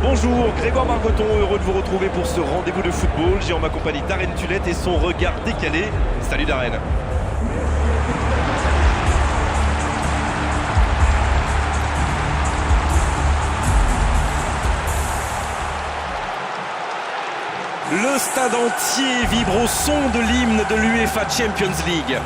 Bonjour, Grégoire Margoton, heureux de vous retrouver pour ce rendez-vous de football. J'ai en ma compagnie Darren Tulette et son regard décalé. Salut Darren. Le stade entier vibre au son de l'hymne de l'UEFA Champions League.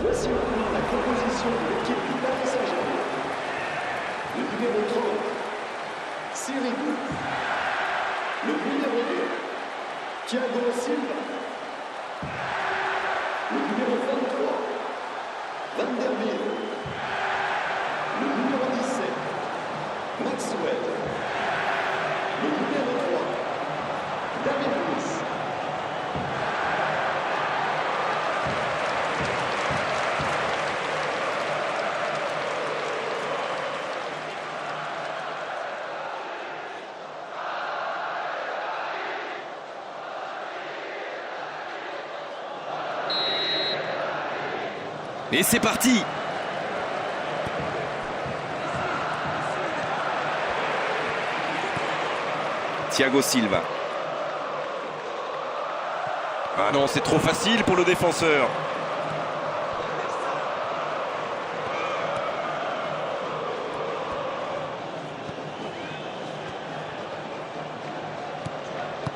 Voici maintenant la composition de l'équipe du Paris Saint-Germain. Le numéro 30, Sirigu. Le numéro 2, Thiago Silva. Le numéro 23, Van der Wiel. Le numéro 17, Maxwell. Le numéro 3, David Luiz. Et c'est parti. Thiago Silva. Ah non, c'est trop facile pour le défenseur.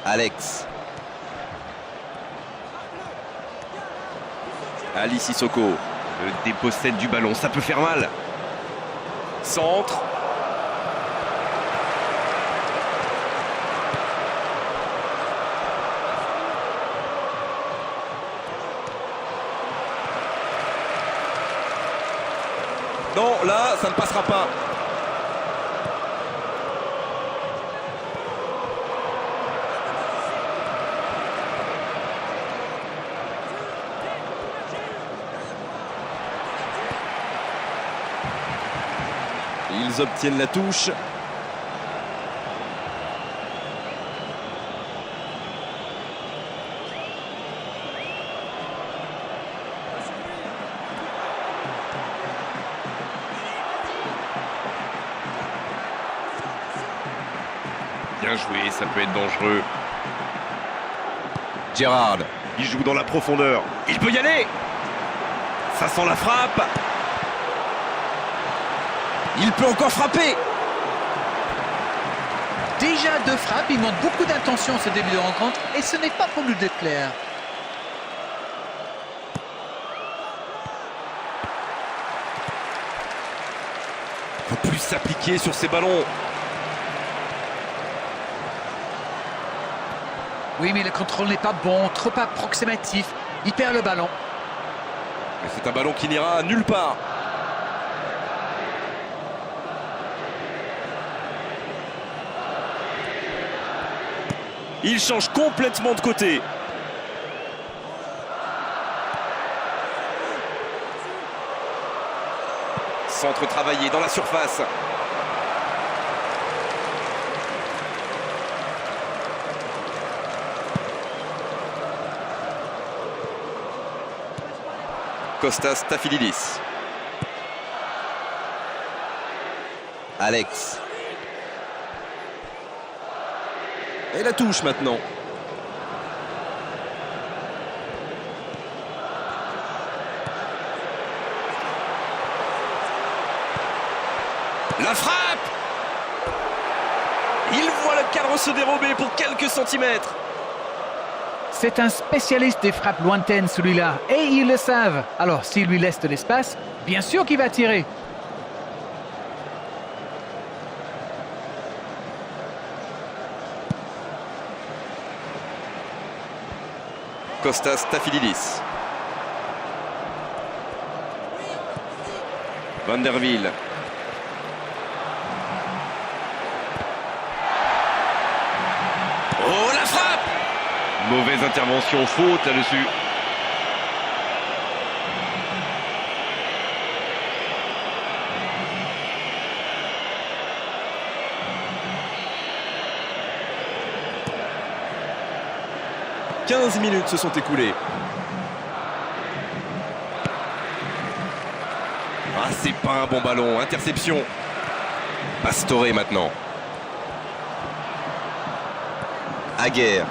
Alex. Ali Sissoko. Dépossède du ballon, ça peut faire mal. Centre. Non, là, ça ne passera pas. Ils obtiennent la touche. Bien joué, ça peut être dangereux. Gérard, il joue dans la profondeur. Il peut y aller. Ça sent la frappe. Il peut encore frapper. Déjà deux frappes, il montre beaucoup d'intention ce début de rencontre et ce n'est pas pour lui d'être clair. Il faut plus s'appliquer sur ces ballons. Oui, mais le contrôle n'est pas bon, trop approximatif. Il perd le ballon. Mais c'est un ballon qui n'ira nulle part. Il change complètement de côté. Centre travaillé dans la surface. Kostas Tafilidis. Alex. Et la touche maintenant. La frappe! Il voit le cadre se dérober pour quelques centimètres. C'est un spécialiste des frappes lointaines celui-là, et ils le savent. Alors s'il lui laisse de l'espace, bien sûr qu'il va tirer. Kostas Stafylidis. Van der Wiel. Oh, la frappe! Mauvaise intervention, faute là-dessus. « 15 minutes se sont écoulées. Ah, c'est pas un bon ballon. Interception. Pastore maintenant. Aguerre.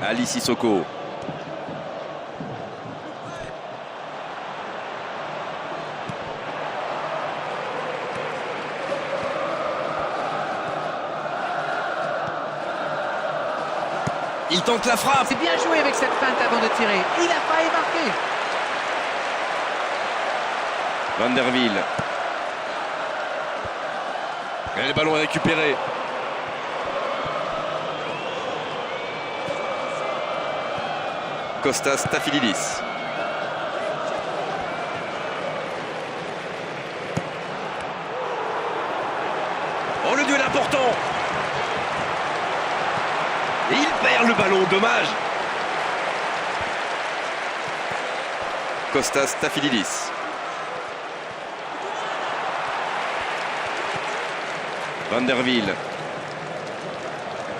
Ali Sissoko. Il tente la frappe. C'est bien joué avec cette feinte avant de tirer. Il a failli marquer. Van der Wiel. Et le ballon est récupéré. Kostas Stafylidis. Oh, le duel important. Et il perd le ballon, dommage. Kostas Stafylidis. Van der Wiel.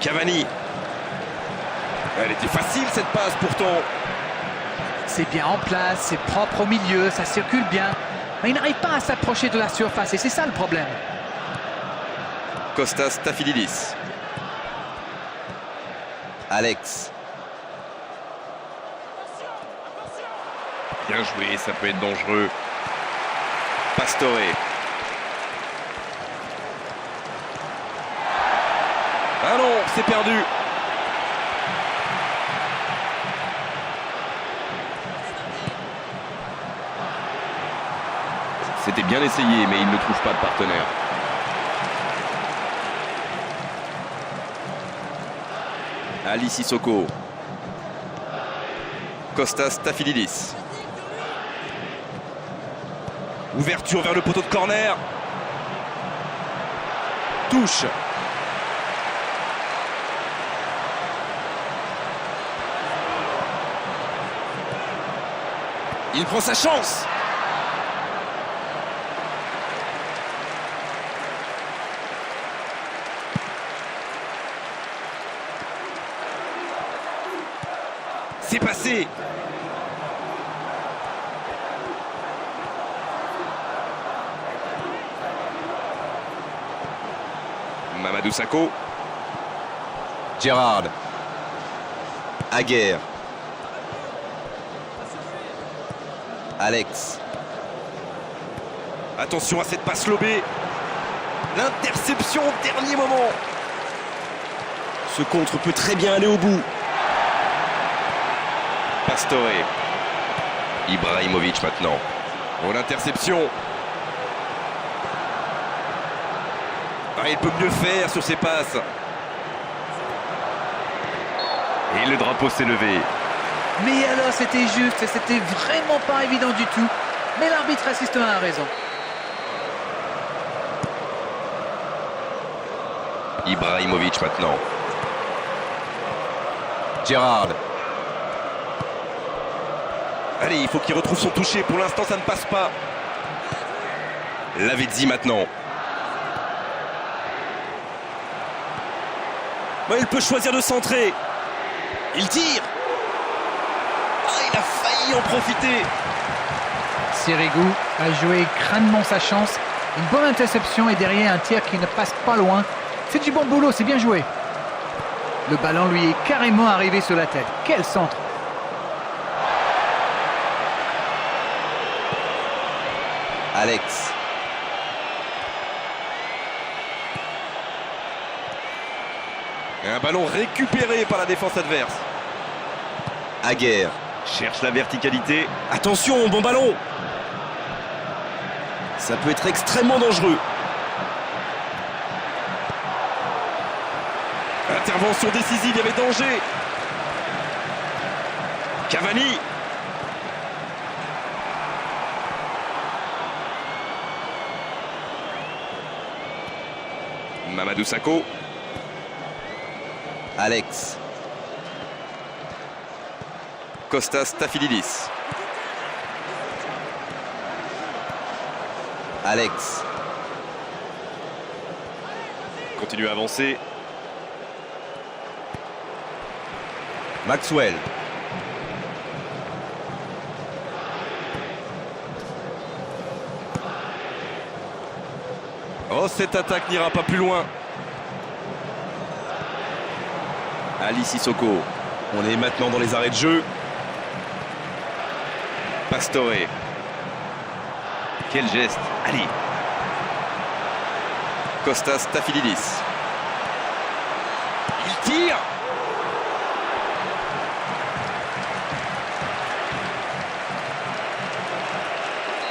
Cavani. Elle était facile cette passe pourtant. C'est bien en place, c'est propre au milieu, ça circule bien. Mais il n'arrive pas à s'approcher de la surface et c'est ça le problème. Kostas Stafylidis. Alex. Bien joué, ça peut être dangereux. Pastore. Ah non, c'est perdu. C'était bien essayé, mais il ne trouve pas de partenaire. Ali Sissoko. Kostas Stafylidis. Ouverture vers le poteau de corner. Touche. Il prend sa chance. C'est passé. Mamadou Sakho. Gérard. Aguerre. Alex. Attention à cette passe lobée. L'interception au dernier moment. Ce contre peut très bien aller au bout. Pastore. Ibrahimovic maintenant. Oh, l'interception. Ah, il peut mieux faire sur ses passes. Et le drapeau s'est levé. Mais alors c'était juste, c'était vraiment pas évident du tout. Mais l'arbitre assistant a raison. Ibrahimovic maintenant. Gérard. Allez, il faut qu'il retrouve son toucher. Pour l'instant, ça ne passe pas. Lavezzi maintenant. Ouais, il peut choisir de centrer. Il tire. Ah, il a failli en profiter. Sirigu a joué crânement sa chance. Une bonne interception et derrière un tir qui ne passe pas loin. C'est du bon boulot, c'est bien joué. Le ballon lui est carrément arrivé sur la tête. Quel centre! Alex. Et un ballon récupéré par la défense adverse. Aguerre cherche la verticalité. Attention, bon ballon. Ça peut être extrêmement dangereux. Intervention décisive, il y avait danger. Cavani. Mamadou Sakho. Alex. Kostas Stafylidis. Alex. Continue à avancer. Maxwell. Oh, cette attaque n'ira pas plus loin. Ali Sissoko. On est maintenant dans les arrêts de jeu. Pastore. Quel geste. Allez. Kostas Stafylidis. Il tire.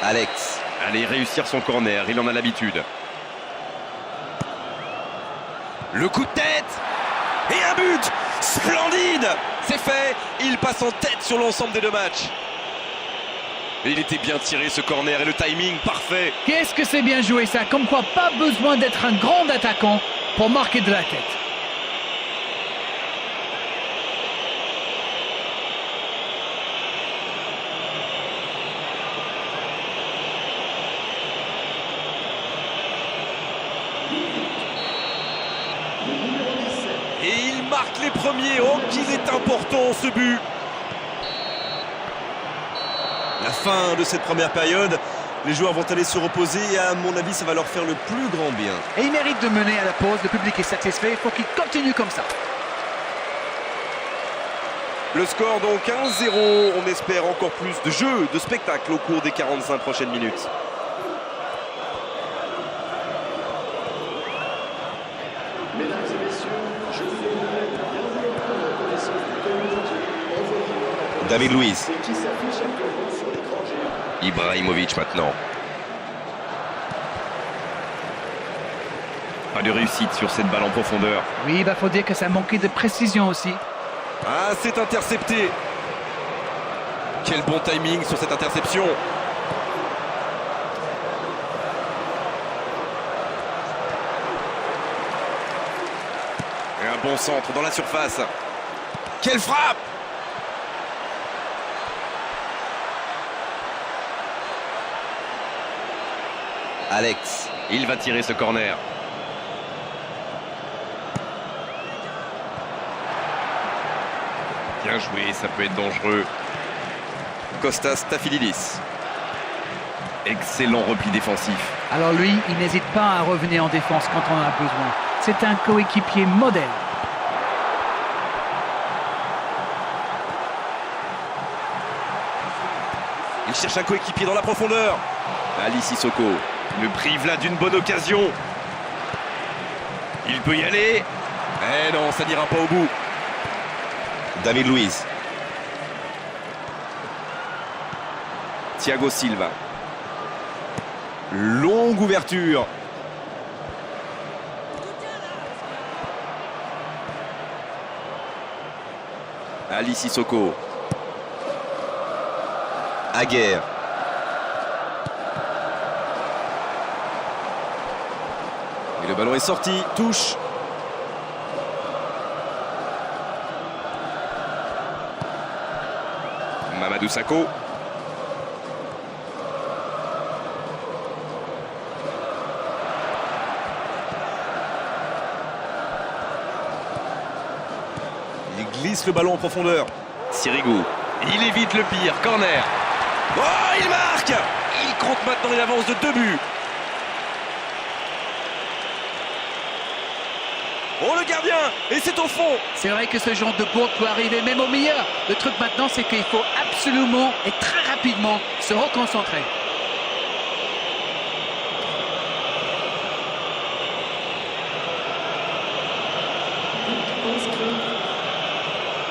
Alex. Allez réussir son corner, il en a l'habitude. Le coup de tête. Et un but. Splendide. C'est fait. Il passe en tête sur l'ensemble des deux matchs. Et il était bien tiré ce corner et le timing parfait. Qu'est-ce que c'est bien joué ça, comme quoi pas besoin d'être un grand attaquant pour marquer de la tête. Et il marque les premiers. Oh, qu'il est important ce but. La fin de cette première période, les joueurs vont aller se reposer et à mon avis ça va leur faire le plus grand bien. Et il mérite de mener à la pause, le public est satisfait, il faut qu'il continue comme ça. Le score donc 1-0, on espère encore plus de jeu, de spectacle au cours des 45 prochaines minutes. Mesdames et messieurs, je vous demande bienvenue en prendre connaissance du communiqué envoyé par la David Luiz. et qui s'affiche actuellement sur l'écran géant. Ibrahimovic maintenant. Pas de réussite sur cette balle en profondeur. Oui, faut dire que ça manquait de précision aussi. Ah, c'est intercepté. Quel bon timing sur cette interception. Et un bon centre dans la surface. Quelle frappe! Alex, il va tirer ce corner. Bien joué, ça peut être dangereux. Kostas Stafylidis. Excellent repli défensif. Alors lui, il n'hésite pas à revenir en défense quand on en a besoin. C'est un coéquipier modèle. Il cherche un coéquipier dans la profondeur. Ali Sissoko le prive là d'une bonne occasion. Il peut y aller. Eh non, ça n'ira pas au bout. David Luiz. Thiago Silva. Longue ouverture. Ali Sissoko. Aguerre. Et le ballon est sorti, touche. Mamadou Sakho. Il glisse le ballon en profondeur. Sirigu. Il évite le pire, corner. Oh, il marque. Il compte maintenant une avance de 2 buts. Oh, le gardien. Et c'est au fond. C'est vrai que ce genre de bourde peut arriver même au meilleur. Le truc maintenant, c'est qu'il faut absolument et très rapidement se reconcentrer. Inscrit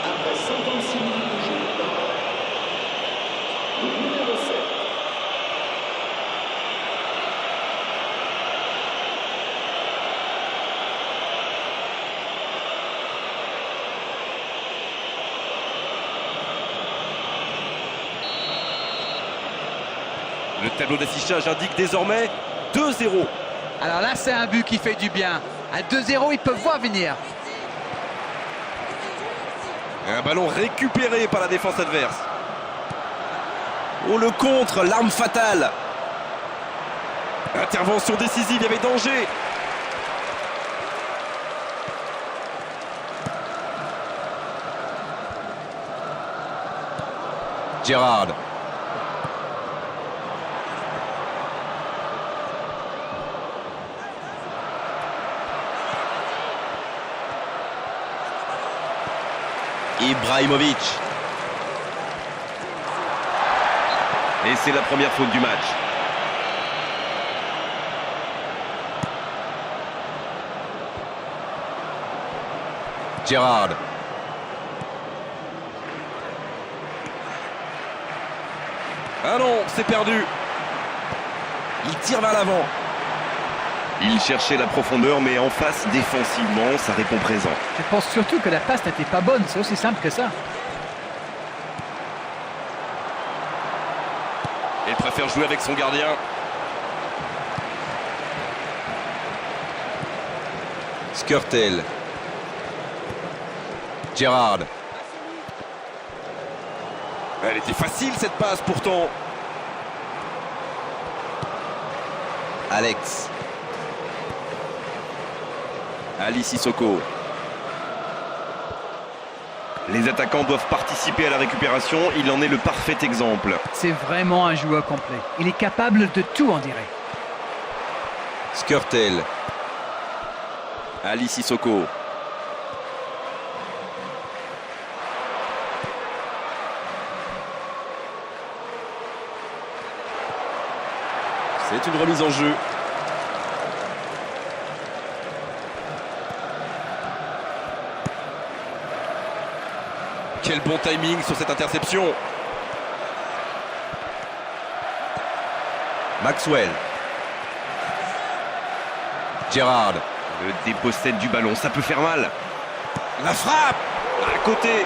après 56 minutes de jeu par le numéro 7. Le tableau d'affichage indique désormais 2-0. Alors là, c'est un but qui fait du bien. À 2-0, ils peuvent voir venir. Un ballon récupéré par la défense adverse. Oh, le contre, l'arme fatale. Intervention décisive, il y avait danger. Gérard. Ibrahimovic. Et c'est la première faute du match. Gérard. Ah non, c'est perdu. Il tire vers l'avant. Il cherchait la profondeur, mais en face, défensivement, ça répond présent. Je pense surtout que la passe n'était pas bonne. C'est aussi simple que ça. Il préfère jouer avec son gardien. Skrtel. Gérard. Elle était facile cette passe pourtant. Alex. Ali Sissoko. Les attaquants doivent participer à la récupération. Il en est le parfait exemple. C'est vraiment un joueur complet. Il est capable de tout, on dirait. Skrtel. Ali Sissoko. C'est une remise en jeu. Quel bon timing sur cette interception. Maxwell. Gérard. Le dépossède du ballon, ça peut faire mal. La frappe. À côté.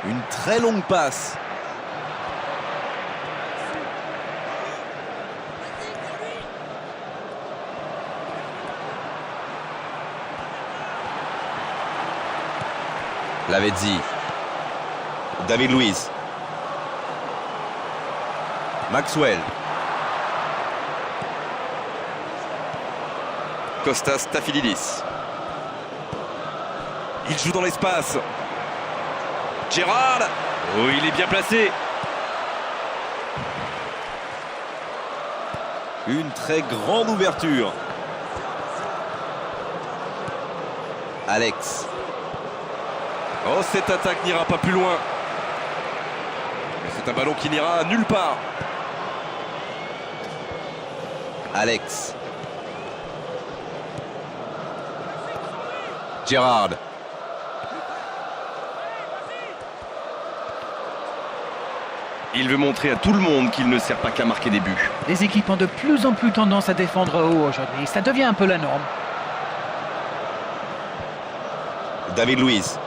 Une très longue passe. Lavezzi. David Luiz. Maxwell. Kostas Tafilidis. Il joue dans l'espace. Gérard. Oh, il est bien placé. Une très grande ouverture. Alex. Oh, cette attaque n'ira pas plus loin. C'est un ballon qui n'ira nulle part. Alex. Gérard. Il veut montrer à tout le monde qu'il ne sert pas qu'à marquer des buts. Les équipes ont de plus en plus tendance à défendre haut aujourd'hui. Ça devient un peu la norme. David Luiz.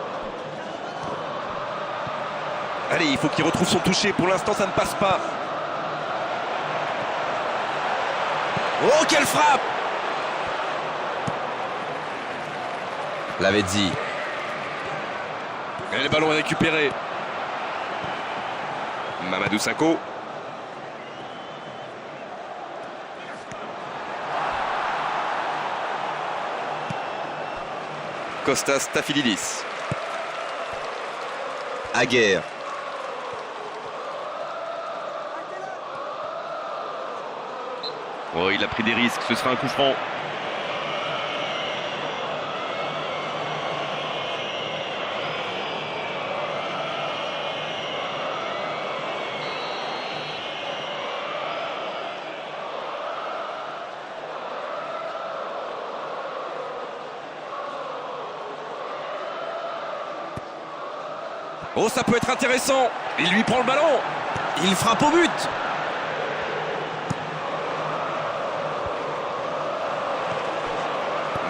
Allez, il faut qu'il retrouve son toucher. Pour l'instant, ça ne passe pas. Oh, quelle frappe! Lavezzi. Et le ballon est récupéré. Mamadou Sakho. Kostas Tafilidis. Aguerre. Oh, il a pris des risques, ce sera un coup franc. Oh, ça peut être intéressant. Il lui prend le ballon. Il frappe au but.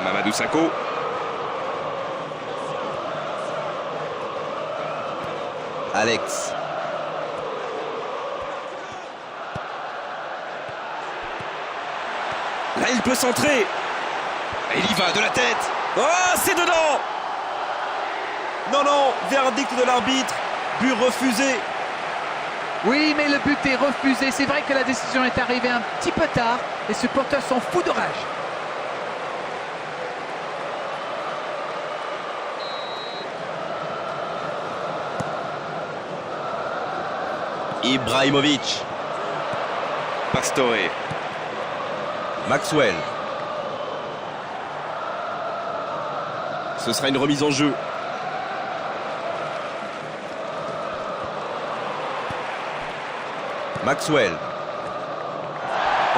Mamadou Sakho. Alex. Là, il peut centrer. Et il y va de la tête. Oh, c'est dedans. Non, non, verdict de l'arbitre. But refusé. Oui, mais le but est refusé. C'est vrai que la décision est arrivée un petit peu tard. Les supporters sont fous de rage. Ibrahimovic. Pastore. Maxwell. Ce sera une remise en jeu. Maxwell.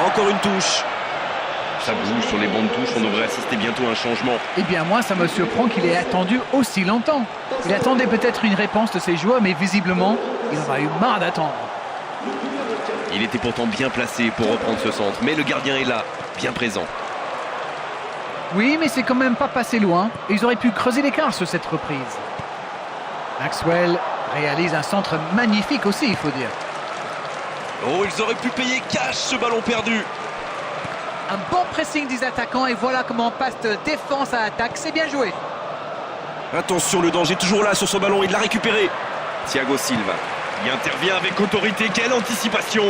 Encore une touche. Ça bouge sur les bandes de touche. On devrait assister bientôt à un changement. Eh bien, moi, ça me surprend qu'il ait attendu aussi longtemps. Il attendait peut-être une réponse de ses joueurs, mais visiblement, il en a eu marre d'attendre. Il était pourtant bien placé pour reprendre ce centre. Mais le gardien est là, bien présent. Oui, mais c'est quand même pas passé loin. Ils auraient pu creuser l'écart sur cette reprise. Maxwell réalise un centre magnifique aussi, il faut dire. Oh, ils auraient pu payer cash ce ballon perdu. Un bon pressing des attaquants et voilà comment on passe de défense à attaque. C'est bien joué. Attention, le danger toujours là sur ce ballon. Il l'a récupéré. Thiago Silva. Il intervient avec autorité. Quelle anticipation.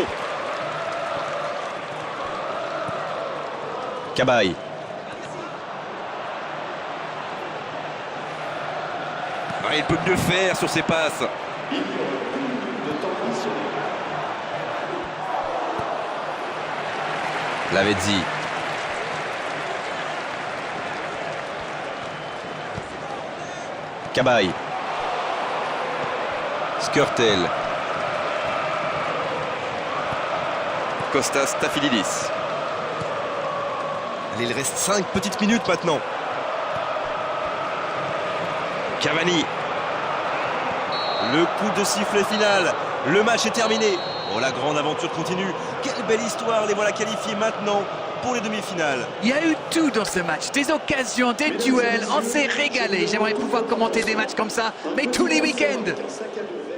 Cabaye. Ah, il peut mieux faire sur ses passes. De temps additionnel. Lavezzi. Cabaye. Skrtel. Kostas Stafylidis. Allez, il reste 5 petites minutes maintenant. Cavani. Le coup de sifflet final. Le match est terminé. Oh, la grande aventure continue. Quelle belle histoire. Les voilà qualifiés maintenant pour les demi-finales. Il y a eu tout dans ce match. Des occasions, des duels. On s'est régalé. J'aimerais pouvoir commenter des matchs comme ça, mais tous les week-ends. Un sac à dos.